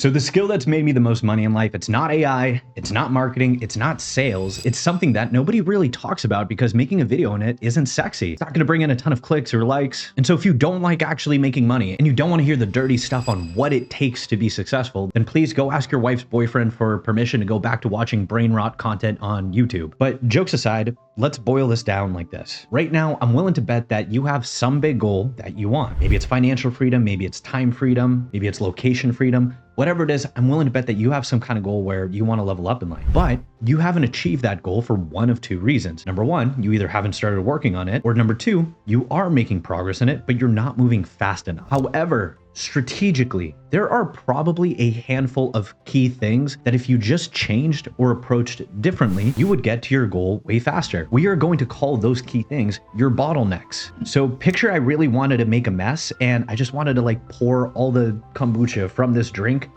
So the skill that's made me the most money in life, it's not AI, it's not marketing, it's not sales. It's something that nobody really talks about because making a video in it isn't sexy. It's not gonna bring in a ton of clicks or likes. And so if you don't like actually making money and you don't wanna hear the dirty stuff on what it takes to be successful, then please go ask your wife's boyfriend for permission to go back to watching brain rot content on YouTube. But jokes aside, let's boil this down like this. Right now, I'm willing to bet that you have some big goal that you want. Maybe it's financial freedom, maybe it's time freedom, maybe it's location freedom. Whatever it is, I'm willing to bet that you have some kind of goal where you want to level up in life. But you haven't achieved that goal for one of two reasons. Number one, you either haven't started working on it, or number two, you are making progress in it, but you're not moving fast enough. However, strategically, there are probably a handful of key things that if you just changed or approached differently, you would get to your goal way faster. We are going to call those key things your bottlenecks. So picture I really wanted to make a mess and I just wanted to like pour all the kombucha from this drink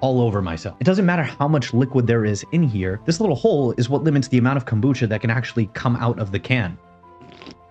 all over myself. It doesn't matter how much liquid there is in here. This little hole is what limits the amount of kombucha that can actually come out of the can.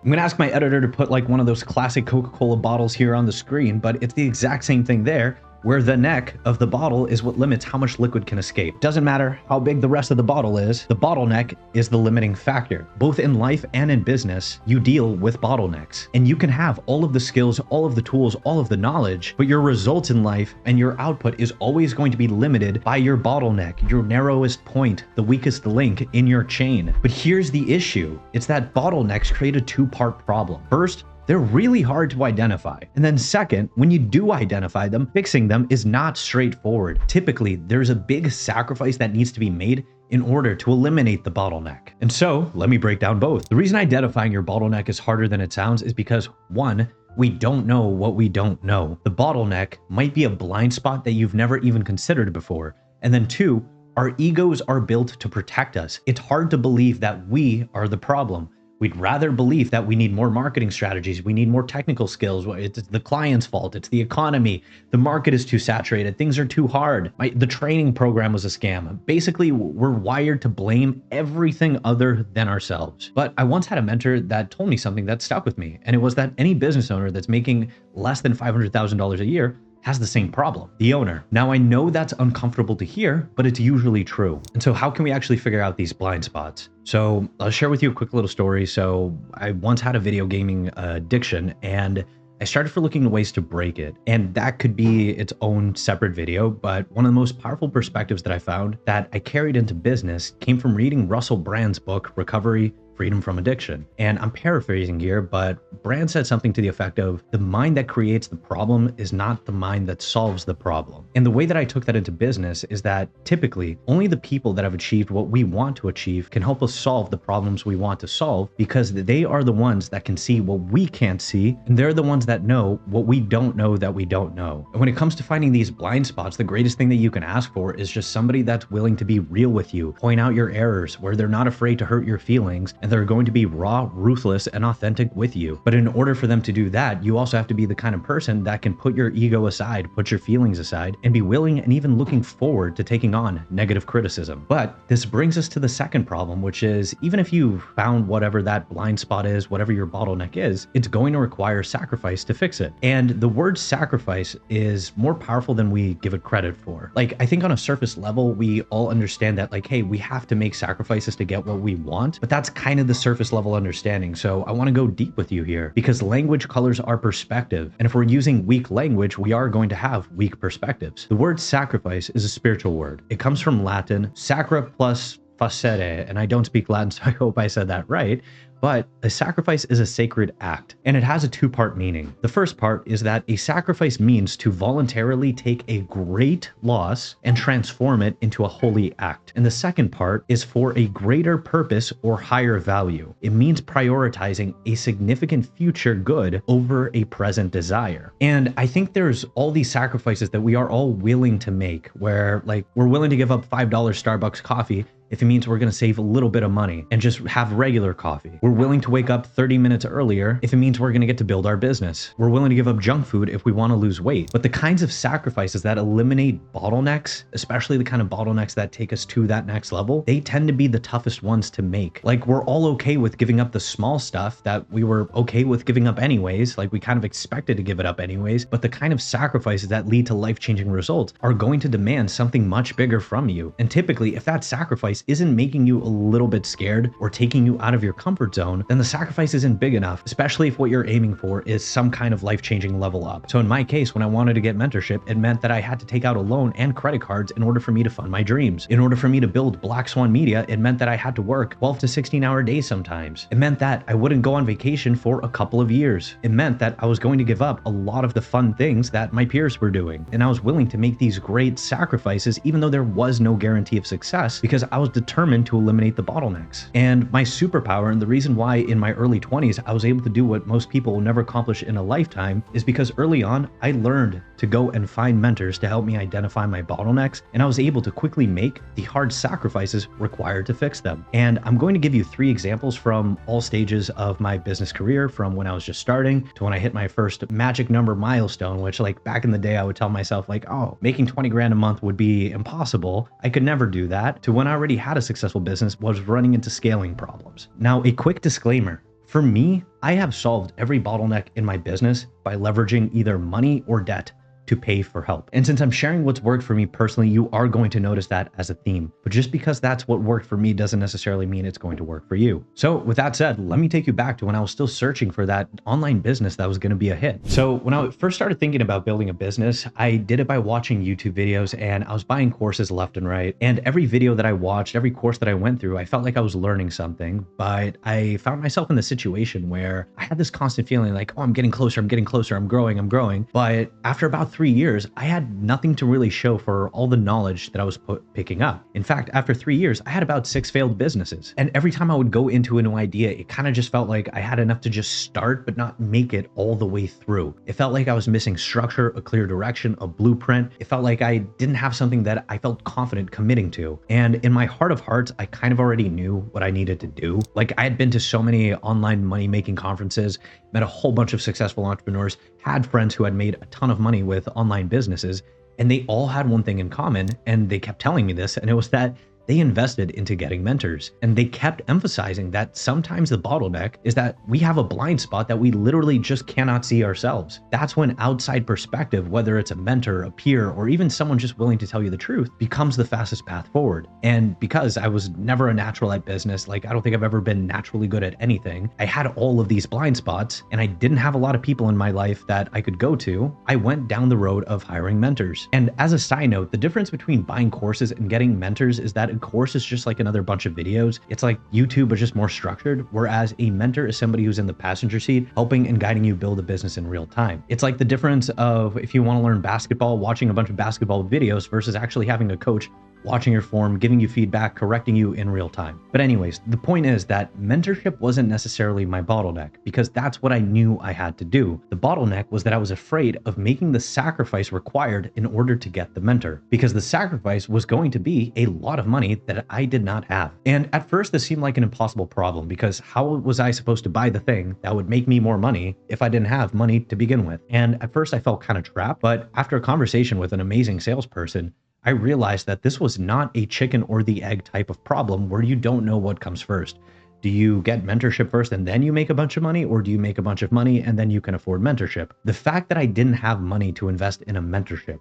I'm gonna ask my editor to put like one of those classic Coca-Cola bottles here on the screen, but it's the exact same thing there, where the neck of the bottle is what limits how much liquid can escape. Doesn't matter how big the rest of the bottle is, the bottleneck is the limiting factor. Both in life and in business, you deal with bottlenecks. And you can have all of the skills, all of the tools, all of the knowledge, but your results in life and your output is always going to be limited by your bottleneck, your narrowest point, the weakest link in your chain. But here's the issue. It's that bottlenecks create a two-part problem. First, they're really hard to identify. And then second, when you do identify them, fixing them is not straightforward. Typically, there's a big sacrifice that needs to be made in order to eliminate the bottleneck. And so let me break down both. The reason identifying your bottleneck is harder than it sounds is because one, we don't know what we don't know. The bottleneck might be a blind spot that you've never even considered before. And then two, our egos are built to protect us. It's hard to believe that we are the problem. We'd rather believe that we need more marketing strategies. We need more technical skills. It's the client's fault. It's the economy. The market is too saturated. Things are too hard. The training program was a scam. Basically, we're wired to blame everything other than ourselves. But I once had a mentor that told me something that stuck with me. And it was that any business owner that's making less than $500,000 a year has the same problem, the owner. Now I know that's uncomfortable to hear, but it's usually true. And so how can we actually figure out these blind spots? So I'll share with you a quick little story. So I once had a video gaming addiction and I started for looking at ways to break it. And that could be its own separate video, but one of the most powerful perspectives that I found that I carried into business came from reading Russell Brand's book, Recovery, Freedom from Addiction. And I'm paraphrasing here, but Brand said something to the effect of, the mind that creates the problem is not the mind that solves the problem. And the way that I took that into business is that typically only the people that have achieved what we want to achieve can help us solve the problems we want to solve, because they are the ones that can see what we can't see, and they're the ones that know what we don't know that we don't know. And when it comes to finding these blind spots, the greatest thing that you can ask for is just somebody that's willing to be real with you, point out your errors, where they're not afraid to hurt your feelings, and they're going to be raw, ruthless, and authentic with you. But in order for them to do that, you also have to be the kind of person that can put your ego aside, put your feelings aside, and be willing and even looking forward to taking on negative criticism. But this brings us to the second problem, which is even if you've found whatever that blind spot is, whatever your bottleneck is, it's going to require sacrifice to fix it. And the word sacrifice is more powerful than we give it credit for. Like, I think on a surface level, we all understand that, like, hey, we have to make sacrifices to get what we want, but that's kind of the surface level understanding. So I want to go deep with you here, because language colors our perspective. And if we're using weak language, we are going to have weak perspectives. The word sacrifice is a spiritual word. It comes from Latin, sacra plus facere, and I don't speak Latin, so I hope I said that right. But a sacrifice is a sacred act, and it has a two-part meaning. The first part is that a sacrifice means to voluntarily take a great loss and transform it into a holy act. And the second part is for a greater purpose or higher value. It means prioritizing a significant future good over a present desire. And I think there's all these sacrifices that we are all willing to make, where like we're willing to give up $5 Starbucks coffee if it means we're going to save a little bit of money and just have regular coffee. We're willing to wake up 30 minutes earlier if it means we're going to get to build our business. We're willing to give up junk food if we want to lose weight. But the kinds of sacrifices that eliminate bottlenecks, especially the kind of bottlenecks that take us to that next level, they tend to be the toughest ones to make. Like, we're all okay with giving up the small stuff that we were okay with giving up anyways, like we kind of expected to give it up anyways, but the kind of sacrifices that lead to life-changing results are going to demand something much bigger from you. And typically, if that sacrifice isn't making you a little bit scared or taking you out of your comfort zone, then the sacrifice isn't big enough, especially if what you're aiming for is some kind of life-changing level up. So in my case, when I wanted to get mentorship, it meant that I had to take out a loan and credit cards in order for me to fund my dreams. In order for me to build Black Swan Media, it meant that I had to work 12 to 16-hour days sometimes. It meant that I wouldn't go on vacation for a couple of years. It meant that I was going to give up a lot of the fun things that my peers were doing. And I was willing to make these great sacrifices even though there was no guarantee of success, because I was determined to eliminate the bottlenecks. And my superpower, and the reason why in my early 20s I was able to do what most people will never accomplish in a lifetime, is because early on I learned to go and find mentors to help me identify my bottlenecks, and I was able to quickly make the hard sacrifices required to fix them. And I'm going to give you 3 examples from all stages of my business career, from when I was just starting to when I hit my first magic number milestone, which, like, back in the day I would tell myself like, oh, making 20 grand a month would be impossible, I could never do that, to when I already had a successful business, was running into scaling problems. Now, a quick disclaimer. For me, I have solved every bottleneck in my business by leveraging either money or debt to pay for help. And since I'm sharing what's worked for me personally, you are going to notice that as a theme. But just because that's what worked for me doesn't necessarily mean it's going to work for you. So with that said, let me take you back to when I was still searching for that online business that was going to be a hit. So when I first started thinking about building a business, I did it by watching YouTube videos, and I was buying courses left and right. And every video that I watched, every course that I went through, I felt like I was learning something, but I found myself in the situation where I had this constant feeling like, oh, I'm getting closer, I'm growing. But after about 3 years, I had nothing to really show for all the knowledge that I was picking up. In fact, after 3 years, I had about 6 failed businesses. And every time I would go into a new idea, it kind of just felt like I had enough to just start, but not make it all the way through. It felt like I was missing structure, a clear direction, a blueprint. It felt like I didn't have something that I felt confident committing to. And in my heart of hearts, I kind of already knew what I needed to do. Like, I had been to so many online money-making conferences, met a whole bunch of successful entrepreneurs, had friends who had made a ton of money with online businesses, and they all had one thing in common, and they kept telling me this, and it was that they invested into getting mentors. And they kept emphasizing that sometimes the bottleneck is that we have a blind spot that we literally just cannot see ourselves. That's when outside perspective, whether it's a mentor, a peer, or even someone just willing to tell you the truth, becomes the fastest path forward. And because I was never a natural at business, like, I don't think I've ever been naturally good at anything, I had all of these blind spots, and I didn't have a lot of people in my life that I could go to. I went down the road of hiring mentors. And as a side note, the difference between buying courses and getting mentors is that a course is just like another bunch of videos. It's like YouTube, but just more structured, whereas a mentor is somebody who's in the passenger seat, helping and guiding you build a business in real time. It's like the difference of, if you want to learn basketball, watching a bunch of basketball videos versus actually having a coach watching your form, giving you feedback, correcting you in real time. But anyways, the point is that mentorship wasn't necessarily my bottleneck, because that's what I knew I had to do. The bottleneck was that I was afraid of making the sacrifice required in order to get the mentor, because the sacrifice was going to be a lot of money that I did not have. And at first this seemed like an impossible problem, because how was I supposed to buy the thing that would make me more money if I didn't have money to begin with? And at first I felt kind of trapped, but after a conversation with an amazing salesperson, I realized that this was not a chicken or the egg type of problem where you don't know what comes first. Do you get mentorship first and then you make a bunch of money, or do you make a bunch of money and then you can afford mentorship? The fact that I didn't have money to invest in a mentorship,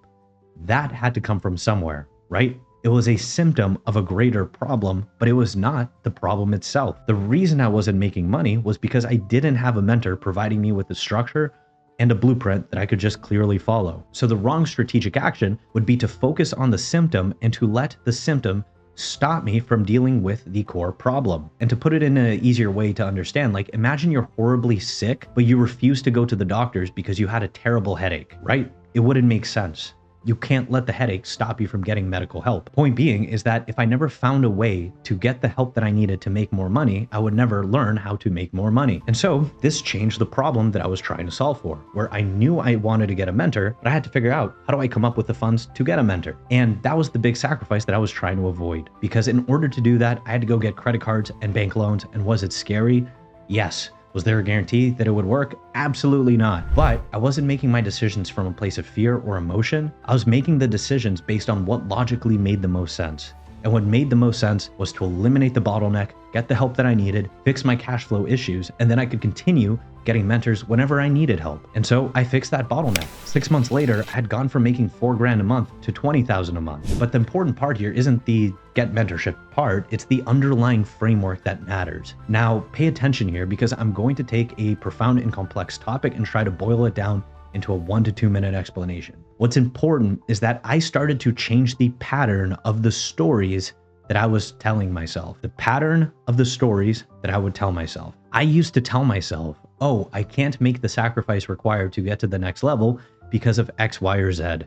that had to come from somewhere, right? It was a symptom of a greater problem, but it was not the problem itself. The reason I wasn't making money was because I didn't have a mentor providing me with the structure and a blueprint that I could just clearly follow. So the wrong strategic action would be to focus on the symptom and to let the symptom stop me from dealing with the core problem. And to put it in an easier way to understand, like, imagine you're horribly sick, but you refuse to go to the doctors because you had a terrible headache, right? It wouldn't make sense. You can't let the headache stop you from getting medical help. Point being is that if I never found a way to get the help that I needed to make more money, I would never learn how to make more money. And so this changed the problem that I was trying to solve for, where I knew I wanted to get a mentor, but I had to figure out, how do I come up with the funds to get a mentor? And that was the big sacrifice that I was trying to avoid, because in order to do that, I had to go get credit cards and bank loans. And was it scary? Yes. Was there a guarantee that it would work? Absolutely not. But I wasn't making my decisions from a place of fear or emotion. I was making the decisions based on what logically made the most sense. And what made the most sense was to eliminate the bottleneck, get the help that I needed, fix my cash flow issues, and then I could continue getting mentors whenever I needed help. And so I fixed that bottleneck. 6 months later, I had gone from making $4,000 a month to $20,000 a month. But the important part here isn't the get mentorship part, it's the underlying framework that matters. Now, pay attention here because I'm going to take a profound and complex topic and try to boil it down into a 1 to 2 minute explanation. What's important is that I started to change the pattern of the stories that I was telling myself. The pattern of the stories that I would tell myself. I used to tell myself, oh, I can't make the sacrifice required to get to the next level because of X, Y, or Z.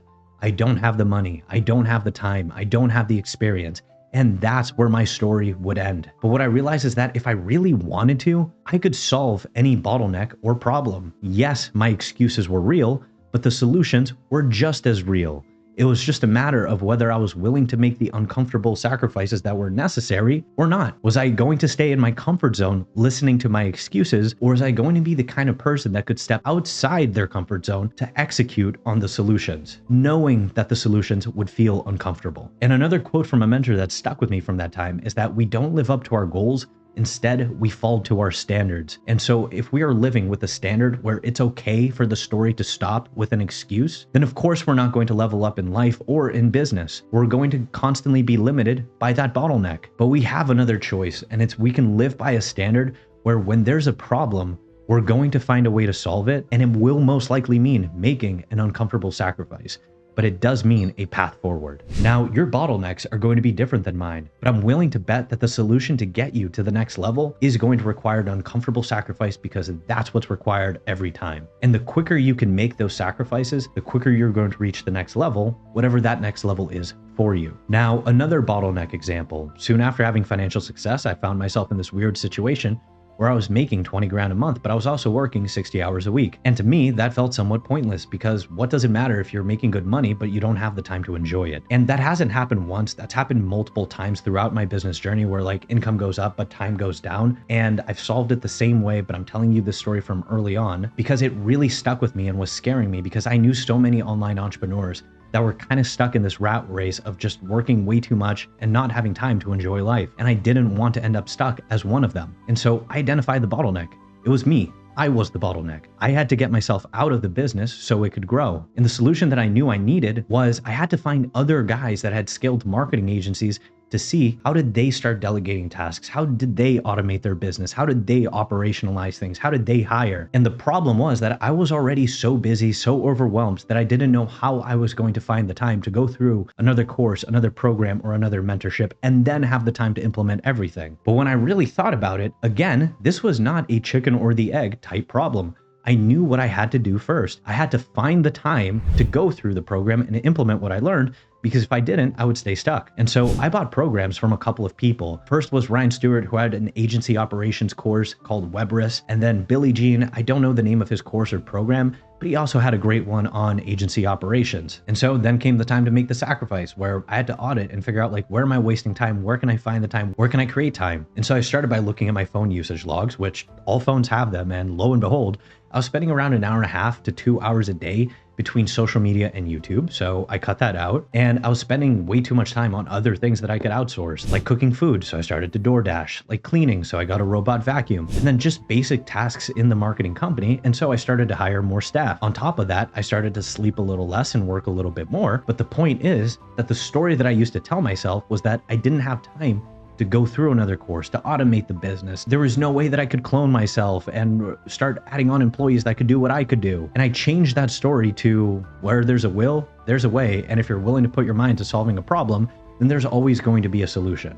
I don't have the money. I don't have the time. I don't have the experience. And that's where my story would end. But what I realized is that if I really wanted to, I could solve any bottleneck or problem. Yes, my excuses were real, but the solutions were just as real. It was just a matter of whether I was willing to make the uncomfortable sacrifices that were necessary or not. Was I going to stay in my comfort zone listening to my excuses, or was I going to be the kind of person that could step outside their comfort zone to execute on the solutions, knowing that the solutions would feel uncomfortable? And another quote from a mentor that stuck with me from that time is that we don't live up to our goals. Instead, we fall to our standards. And so if we are living with a standard where it's okay for the story to stop with an excuse, then of course we're not going to level up in life or in business. We're going to constantly be limited by that bottleneck. But we have another choice, and it's we can live by a standard where when there's a problem, we're going to find a way to solve it, and it will most likely mean making an uncomfortable sacrifice. But it does mean a path forward. Now, your bottlenecks are going to be different than mine, but I'm willing to bet that the solution to get you to the next level is going to require an uncomfortable sacrifice because that's what's required every time. And the quicker you can make those sacrifices, the quicker you're going to reach the next level, whatever that next level is for you. Now, another bottleneck example. Soon after having financial success, I found myself in this weird situation where I was making $20,000 a month, but I was also working 60 hours a week. And to me, that felt somewhat pointless because what does it matter if you're making good money, but you don't have the time to enjoy it? And that hasn't happened once, that's happened multiple times throughout my business journey where like income goes up, but time goes down. And I've solved it the same way, but I'm telling you this story from early on because it really stuck with me and was scaring me because I knew so many online entrepreneurs that were kind of stuck in this rat race of just working way too much and not having time to enjoy life. And I didn't want to end up stuck as one of them. And so I identified the bottleneck. It was me. I was the bottleneck. I had to get myself out of the business so it could grow. And the solution that I knew I needed was I had to find other guys that had scaled marketing agencies to see how did they start delegating tasks? How did they automate their business? How did they operationalize things? How did they hire? And the problem was that I was already so busy, so overwhelmed that I didn't know how I was going to find the time to go through another course, another program, or another mentorship, and then have the time to implement everything. But when I really thought about it, again, this was not a chicken or the egg type problem. I knew what I had to do first. I had to find the time to go through the program and implement what I learned, because if I didn't, I would stay stuck. And so I bought programs from a couple of people. First was Ryan Stewart, who had an agency operations course called Webris. And then Billy Jean, I don't know the name of his course or program, but he also had a great one on agency operations. And so then came the time to make the sacrifice where I had to audit and figure out like, where am I wasting time? Where can I find the time? Where can I create time? And so I started by looking at my phone usage logs, which all phones have them. And lo and behold, I was spending around 1.5 to 2 hours a day between social media and YouTube. So I cut that out, and I was spending way too much time on other things that I could outsource, like cooking food. So I started to DoorDash, like cleaning. So I got a robot vacuum, and then just basic tasks in the marketing company. And so I started to hire more staff. On top of that, I started to sleep a little less and work a little bit more. But the point is that the story that I used to tell myself was that I didn't have time to go through another course, to automate the business. There was no way that I could clone myself and start adding on employees that could do what I could do. And I changed that story to where there's a will, there's a way. And if you're willing to put your mind to solving a problem, then there's always going to be a solution.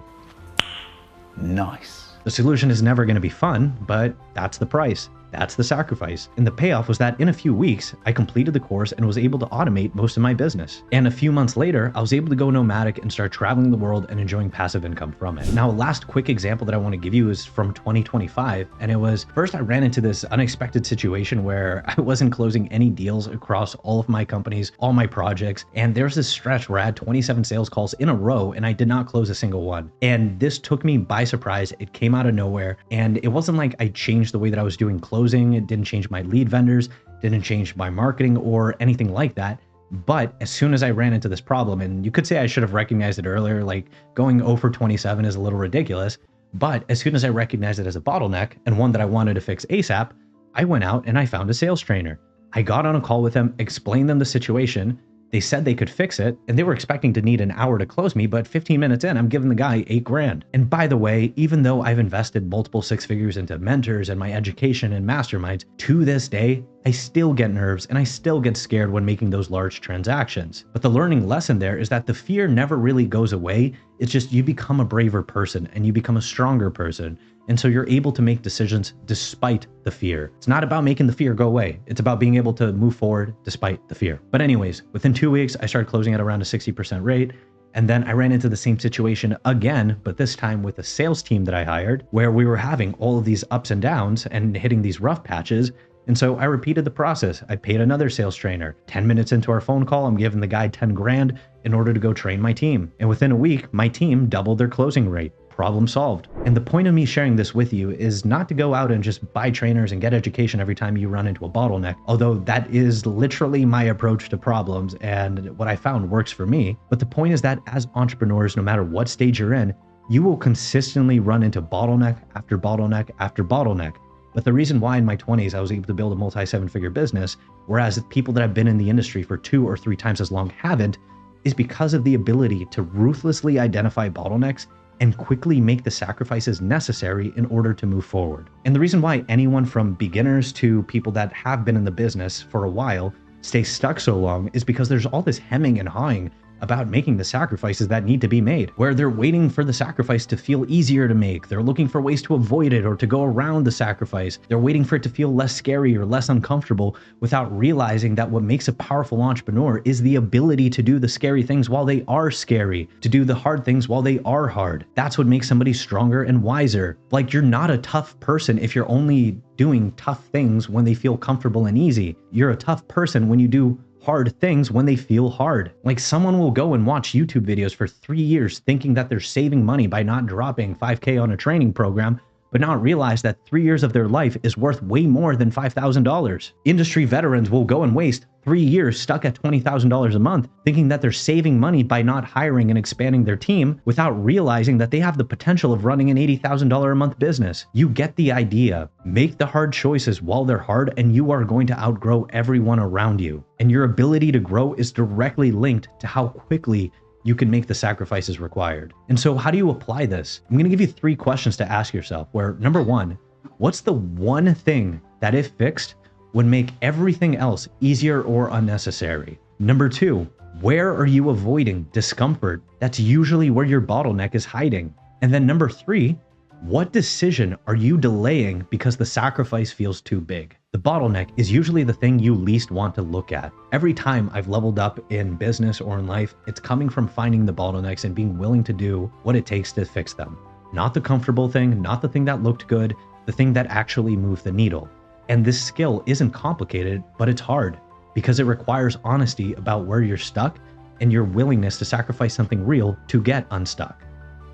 Nice. The solution is never going to be fun, but that's the price. That's the sacrifice. And the payoff was that in a few weeks, I completed the course and was able to automate most of my business. And a few months later, I was able to go nomadic and start traveling the world and enjoying passive income from it. Now, last quick example that I want to give you is from 2025. And it was, first I ran into this unexpected situation where I wasn't closing any deals across all of my companies, all my projects. And there's this stretch where I had 27 sales calls in a row and I did not close a single one. And this took me by surprise. It came out of nowhere. And it wasn't like I changed the way that I was doing closing. It didn't change my lead vendors, didn't change my marketing or anything like that. But as soon as I ran into this problem, and you could say I should have recognized it earlier, like going 0 for 27 is a little ridiculous. But as soon as I recognized it as a bottleneck and one that I wanted to fix ASAP, I went out and I found a sales trainer. I got on a call with them, explained them the situation. They said they could fix it, and they were expecting to need an hour to close me, but 15 minutes in, I'm giving the guy $8,000. And by the way, even though I've invested multiple six figures into mentors and my education and masterminds, to this day, I still get nerves and I still get scared when making those large transactions. But the learning lesson there is that the fear never really goes away. It's just you become a braver person and you become a stronger person. And so you're able to make decisions despite the fear. It's not about making the fear go away. It's about being able to move forward despite the fear. But anyways, within 2 weeks, I started closing at around a 60% rate. And then I ran into the same situation again, but this time with a sales team that I hired, where we were having all of these ups and downs and hitting these rough patches. And so I repeated the process. I paid another sales trainer. 10 minutes into our phone call, I'm giving the guy $10,000 in order to go train my team. And within a week, my team doubled their closing rate. Problem solved. And the point of me sharing this with you is not to go out and just buy trainers and get education every time you run into a bottleneck, although that is literally my approach to problems and what I found works for me. But the point is that as entrepreneurs, no matter what stage you're in, you will consistently run into bottleneck after bottleneck after bottleneck. But the reason why in my 20s I was able to build a multi-7-figure business, whereas people that have been in the industry for 2 or 3 times as long haven't, is because of the ability to ruthlessly identify bottlenecks and quickly make the sacrifices necessary in order to move forward. And the reason why anyone from beginners to people that have been in the business for a while stay stuck so long is because there's all this hemming and hawing about making the sacrifices that need to be made, where they're waiting for the sacrifice to feel easier to make. They're looking for ways to avoid it or to go around the sacrifice. They're waiting for it to feel less scary or less uncomfortable without realizing that what makes a powerful entrepreneur is the ability to do the scary things while they are scary, to do the hard things while they are hard. That's what makes somebody stronger and wiser. Like, you're not a tough person if you're only doing tough things when they feel comfortable and easy. You're a tough person when you do hard things when they feel hard. Like, someone will go and watch YouTube videos for 3 years thinking that they're saving money by not dropping 5K on a training program, but not realize that 3 years of their life is worth way more than $5,000. Industry veterans will go and waste 3 years stuck at $20,000 a month thinking that they're saving money by not hiring and expanding their team without realizing that they have the potential of running an $80,000 a month business. You get the idea. Make the hard choices while they're hard and you are going to outgrow everyone around you. And your ability to grow is directly linked to how quickly you can make the sacrifices required. And so how do you apply this? I'm gonna give you 3 questions to ask yourself, where number 1, what's the one thing that if fixed would make everything else easier or unnecessary? Number 2, where are you avoiding discomfort? That's usually where your bottleneck is hiding. And then number 3, what decision are you delaying because the sacrifice feels too big? The bottleneck is usually the thing you least want to look at. Every time I've leveled up in business or in life, it's coming from finding the bottlenecks and being willing to do what it takes to fix them. Not the comfortable thing, not the thing that looked good, the thing that actually moved the needle. And this skill isn't complicated, but it's hard because it requires honesty about where you're stuck and your willingness to sacrifice something real to get unstuck.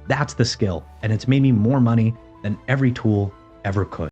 That's the skill, and it's made me more money than every tool ever could.